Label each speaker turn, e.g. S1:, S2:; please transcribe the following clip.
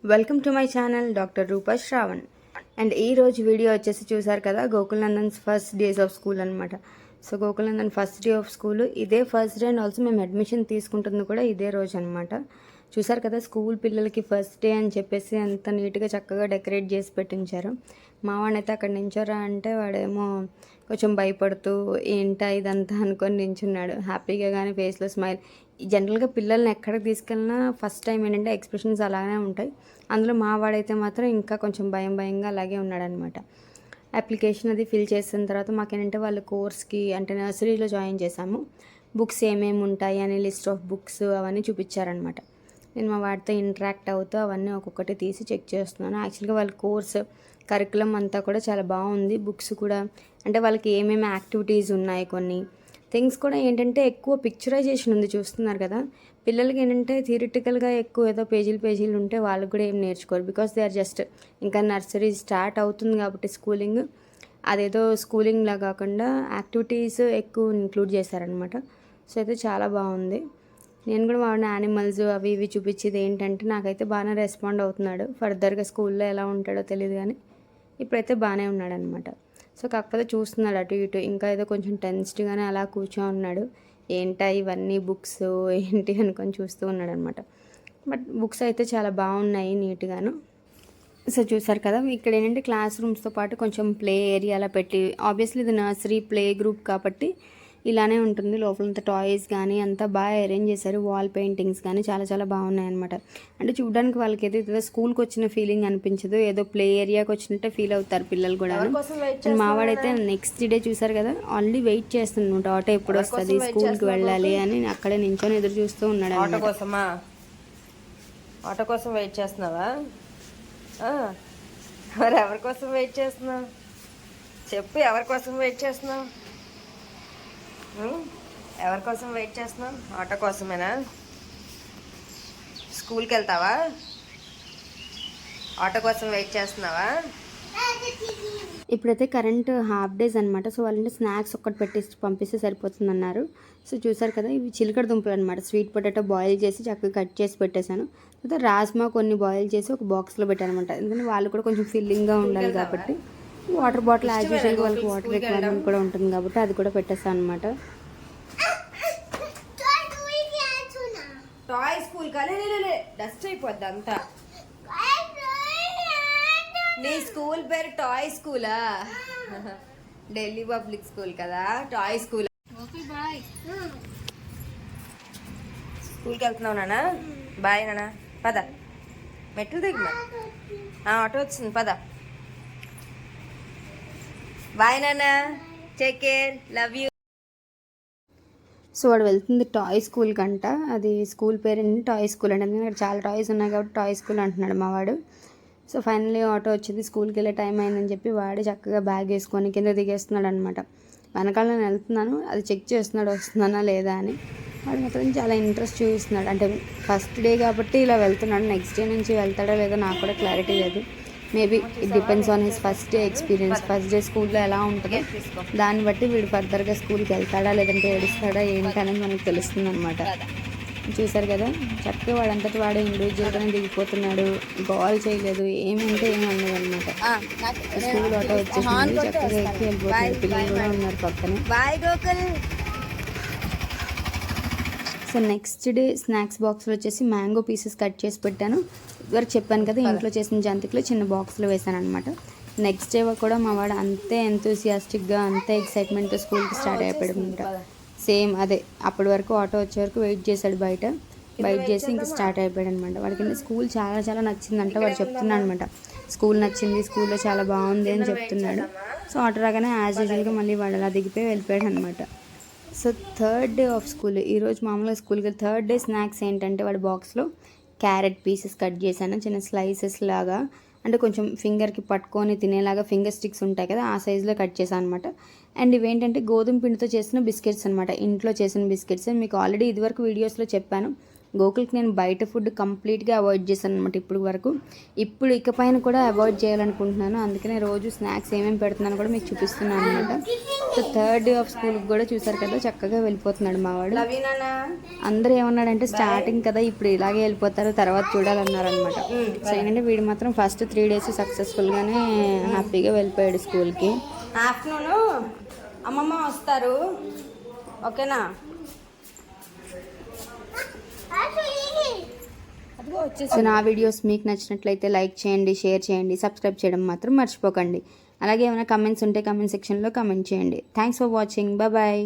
S1: Welcome to my channel doctor Rupa Shravan. And ఈ రోజు video వచ్చేసి చూసారు కదా, Gokul Nandan's first days of school అనమాట. So Gokul Nandan first day of school ఇదే ఫస్ట్ డే, అండ్ ఆల్సో మేము అడ్మిషన్ తీసుకుంటుంది కూడా ఇదే రోజు అనమాట. చూసారు కదా, స్కూల్ పిల్లలకి ఫస్ట్ డే అని చెప్పేసి అంత నీట్గా చక్కగా డెకరేట్ చేసి పెట్టించారు. మా వాడినైతే అక్కడ నించోరా అంటే వాడేమో కొంచెం భయపడుతూ ఏంటా ఇదంతా అనుకొని నించున్నాడు. హ్యాపీగా కానీ ఫేస్లో స్మైల్. జనరల్గా పిల్లల్ని ఎక్కడికి తీసుకెళ్ళినా ఫస్ట్ టైం ఏంటంటే ఎక్స్ప్రెషన్స్ అలానే ఉంటాయి. అందులో మా వాడైతే మాత్రం ఇంకా కొంచెం భయంగా అలాగే ఉన్నాడనమాట. అప్లికేషన్ అది ఫిల్ చేసిన తర్వాత మాకేంటంటే వాళ్ళ కోర్స్కి అంటే నర్సరీలో జాయిన్ చేశాము. బుక్స్ ఏమేమి ఉంటాయి అనే లిస్ట్ ఆఫ్ బుక్స్ అవన్నీ చూపించారనమాట. నేను మా వాటితో ఇంటరాక్ట్ అవుతూ అవన్నీ ఒక్కొక్కటి తీసి చెక్ చేస్తున్నాను. యాక్చువల్గా వాళ్ళ కోర్స్ కరికులం అంతా కూడా చాలా బాగుంది. బుక్స్ కూడా అంటే వాళ్ళకి ఏమేమి యాక్టివిటీస్ ఉన్నాయి, కొన్ని థింగ్స్ కూడా ఏంటంటే ఎక్కువ పిక్చరైజేషన్ ఉంది, చూస్తున్నారు కదా. పిల్లలకి ఏంటంటే థియరిటికల్గా ఎక్కువ ఏదో పేజీలు ఉంటే వాళ్ళకి కూడా ఏం నేర్చుకోరు. బికాస్ దే ఆర్ జస్ట్ ఇంకా నర్సరీ స్టార్ట్ అవుతుంది కాబట్టి స్కూలింగ్ అదేదో స్కూలింగ్లా కాకుండా యాక్టివిటీస్ ఎక్కువ ఇంక్లూడ్ చేశారనమాట. సో అయితే చాలా బాగుంది. నేను కూడా వాడిన యానిమల్స్ అవి ఇవి చూపించేది ఏంటంటే నాకైతే బాగానే రెస్పాండ్ అవుతున్నాడు. ఫర్దర్గా స్కూల్లో ఎలా ఉంటాడో తెలియదు, కానీ ఇప్పుడైతే బాగానే ఉన్నాడు అనమాట. సో కాకపోతే చూస్తున్నాడు అటు ఇటు, ఇంకా ఏదో కొంచెం టెన్స్డ్గానే అలా కూర్చొని ఉన్నాడు. ఏంటా ఇవన్నీ బుక్స్ ఏంటి అనుకొని చూస్తూ ఉన్నాడు అనమాట. బట్ బుక్స్ అయితే చాలా బాగున్నాయి నీట్గాను. సో చూసారు కదా, ఇక్కడ ఏంటంటే క్లాస్ రూమ్స్తో పాటు కొంచెం ప్లే ఏరియాలో పెట్టి, ఆబ్వియస్లీ ఇది నర్సరీ ప్లే గ్రూప్ కాబట్టి ఇలానే ఉంటుంది. లోపలంతా టాయ్స్ కానీ అంతా బాగా అరేంజ్ చేశారు. వాల్ పెయింటింగ్స్ కానీ చాలా బాగున్నాయి అనమాట. అంటే చూడడానికి వాళ్ళకి ఏదైతే స్కూల్కి వచ్చిన ఫీలింగ్ అనిపించదు, ఏదో ప్లే ఏరియాకి వచ్చినట్టే ఫీల్ అవుతారు పిల్లలు కూడా. మావాడైతే నెక్స్ట్ డే చూసారు కదా, ఆల్రెడీ వెయిట్ చేస్తున్నాడు ఆటో ఎప్పుడు వస్తుంది, స్కూల్కి వెళ్ళాలి అని అక్కడే నించొని ఎదురు చూస్తూ ఉన్నాడు.
S2: ఆటో కోసం వెయిట్ చేస్తున్నావా? మరి ఎవరి కోసం వెయిట్ చేస్తున్నావు చెప్పు, ఎవరి కోసం వెయిట్ చేస్తున్నావు? ఎవరి కోసం వెయిట్ చేస్తున్నావు? ఆటో కోసమేనా? స్కూల్కి వెళ్తావా? ఆటో కోసం వెయిట్ చేస్తున్నావా?
S1: ఇప్పుడైతే కరెంట్ హాఫ్ డేస్ అనమాట. సో వాళ్ళంటే స్నాక్స్ ఒక్కటి పెట్టేసి పంపిస్తే సరిపోతుంది అన్నారు. సో చూసారు కదా, ఇవి చిలకడ దుంపలు అనమాట. స్వీట్ పొటాటో బాయిల్ చేసి చక్కగా కట్ చేసి పెట్టేశాను. తర్వాత రాజ్మా కొన్ని బాయిల్ చేసి ఒక బాక్స్లో పెట్టాను అనమాట. ఎందుకంటే వాళ్ళు కూడా కొంచెం ఫిల్లింగ్గా ఉండాలి కాబట్టి. వాటర్ బాటిల్ యాజ్ యూజువల్గా వాళ్ళకి వాటర్ రిక్వైర్మెంట్ కూడా ఉంటుంది కాబట్టి అది కూడా పెట్టేస్తాను అనమాట.
S2: టాయ్ స్కూల్ డస్ట్ అయిపోద్ది అంతా. నీ స్కూల్ పేరు టాయ్ స్కూలా? ఢిల్లీ పబ్లిక్ స్కూల్ కదా, టాయ్ స్కూల్. స్కూల్కి వెళ్తున్నావు నాన్న? బాయ్ నాన్న, పద. మెట్లు దిగు మరి. ఆటో వచ్చింది, పద. బాయ్ నాన్న, take care, love you.
S1: So వాడు వెళ్తుంది టాయ్ స్కూల్ కంట. అది స్కూల్ పేరేంటి, టాయ్ స్కూల్ అంటే. ఎందుకంటే చాలా టాయ్స్ ఉన్నాయి కాబట్టి టాయ్ స్కూల్ అంటున్నాడు మా వాడు. సో ఫైనల్లీ ఆటో వచ్చింది, స్కూల్కి వెళ్ళే టైం అయిందని చెప్పి వాడే చక్కగా బ్యాగ్ వేసుకొని కింద దిగేస్తున్నాడు అనమాట. వెనకాల నేను వెళ్తున్నాను, అది చెక్ చేస్తున్నాడు వస్తున్నానా లేదా అని. వాడు మాత్రం చాలా ఇంట్రెస్ట్ చూపిస్తున్నాడు. అంటే ఫస్ట్ డే కాబట్టి ఇలా వెళ్తున్నాడు, నెక్స్ట్ డే నుంచి వెళ్తాడో లేదో నాకు కూడా క్లారిటీ లేదు. Maybe it depends on his first day experience. First day స్కూల్లో ఎలా ఉంటుందో దాన్ని బట్టి వీడు ఫర్దర్గా స్కూల్కి వెళ్తాడా లేదంటే ఏడుస్తాడా ఏంటి అనేది మనకు తెలుస్తుంది అనమాట. చూసారు కదా, చక్కగా వాడంతటి వాడే ఇండివిజువల్గానే దిగిపోతున్నాడు, గోల్ చేయలేదు, ఏమంటే ఏమి అనలేదు అనమాట. స్కూల్ ఆటో వచ్చేసింది, చక్కగా ఎక్కి వెళ్ళిపోతున్నారు. పిల్లలు కూడా ఉన్నారు పక్కనే. సో నెక్స్ట్ డే స్నాక్స్ బాక్స్లో వచ్చేసి మ్యాంగో పీసెస్ కట్ చేసి పెట్టాను. ఇవరకు చెప్పాను కదా, ఇంట్లో చేసిన జంతికలు చిన్న బాక్స్లో వేసాను అనమాట. నెక్స్ట్ డే కూడా మా వాడు అంతే ఎంతూసియాస్టిక్గా అంతే ఎక్సైట్మెంట్తో స్కూల్కి స్టార్ట్ అయిపోయాడు అనమాట. సేమ్ అదే అప్పటి వరకు ఆటో వచ్చే వరకు వెయిట్ చేశాడు బయట చేసి ఇంకా స్టార్ట్ అయిపోయాడు అనమాట. వాడికి స్కూల్ చాలా నచ్చిందంట. వాడు చెప్తున్నాడు అనమాట, స్కూల్ నచ్చింది, స్కూల్లో చాలా బాగుంది అని చెప్తున్నాడు. సో ఆటో రాగానే యాజ్ యూజువల్గా మళ్ళీ వాడు అలా దిగిపోయి వెళ్ళిపోయాడు అనమాట. So third day of school ఈరోజు మామూలుగా స్కూల్కి థర్డ్ డే స్నాక్స్ ఏంటంటే వాడి బాక్స్లో క్యారెట్ పీసెస్ కట్ చేశాను, చిన్న స్లైసెస్ లాగా. అంటే కొంచెం ఫింగర్కి పట్టుకొని తినేలాగా ఫింగర్ స్టిక్స్ ఉంటాయి కదా, ఆ సైజులో కట్ చేశాను అనమాట. అండ్ ఇవేంటంటే గోధుమ పిండితో చేసిన బిస్కెట్స్ అనమాట, ఇంట్లో చేసిన బిస్కెట్స్. మీకు ఆల్రెడీ ఇదివరకు వీడియోస్లో చెప్పాను. గోకుల్కి నేను బయట ఫుడ్ కంప్లీట్గా అవాయిడ్ చేశాను అనమాట ఇప్పుడు వరకు. ఇప్పుడు ఇకపైన కూడా అవాయిడ్ చేయాలనుకుంటున్నాను. అందుకనే రోజు స్నాక్స్ ఏమేమి పెడుతున్నాను కూడా మీకు చూపిస్తున్నాను అనమాట. సో థర్డ్ డే ఆఫ్ స్కూల్కి కూడా చూసారు కదా చక్కగా వెళ్ళిపోతున్నాడు మావాడు.
S2: లవ్ నానా.
S1: అందరూ ఏమన్నాడంటే స్టార్టింగ్ కదా ఇప్పుడు ఇలాగే వెళ్ళిపోతారు తర్వాత చూడాలన్నారు అనమాట. సో ఏంటంటే వీడు మాత్రం ఫస్ట్ 3 days సక్సెస్ఫుల్గానే హ్యాపీగా వెళ్ళిపోయాడు స్కూల్కి.
S2: ఆఫ్టర్నూన్ అమ్మమ్మ వస్తారు, ఓకేనా?
S1: సో నా వీడియోస్ మీకు నచ్చినట్లయితే లైక్ చేయండి, షేర్ చేయండి, సబ్స్క్రైబ్ చేయడం మాత్రం మర్చిపోకండి. అలాగే ఏమైనా కమెంట్స్ ఉంటే కమెంట్ సెక్షన్లో కమెంట్ చేయండి. Thanks for watching. బాయ్.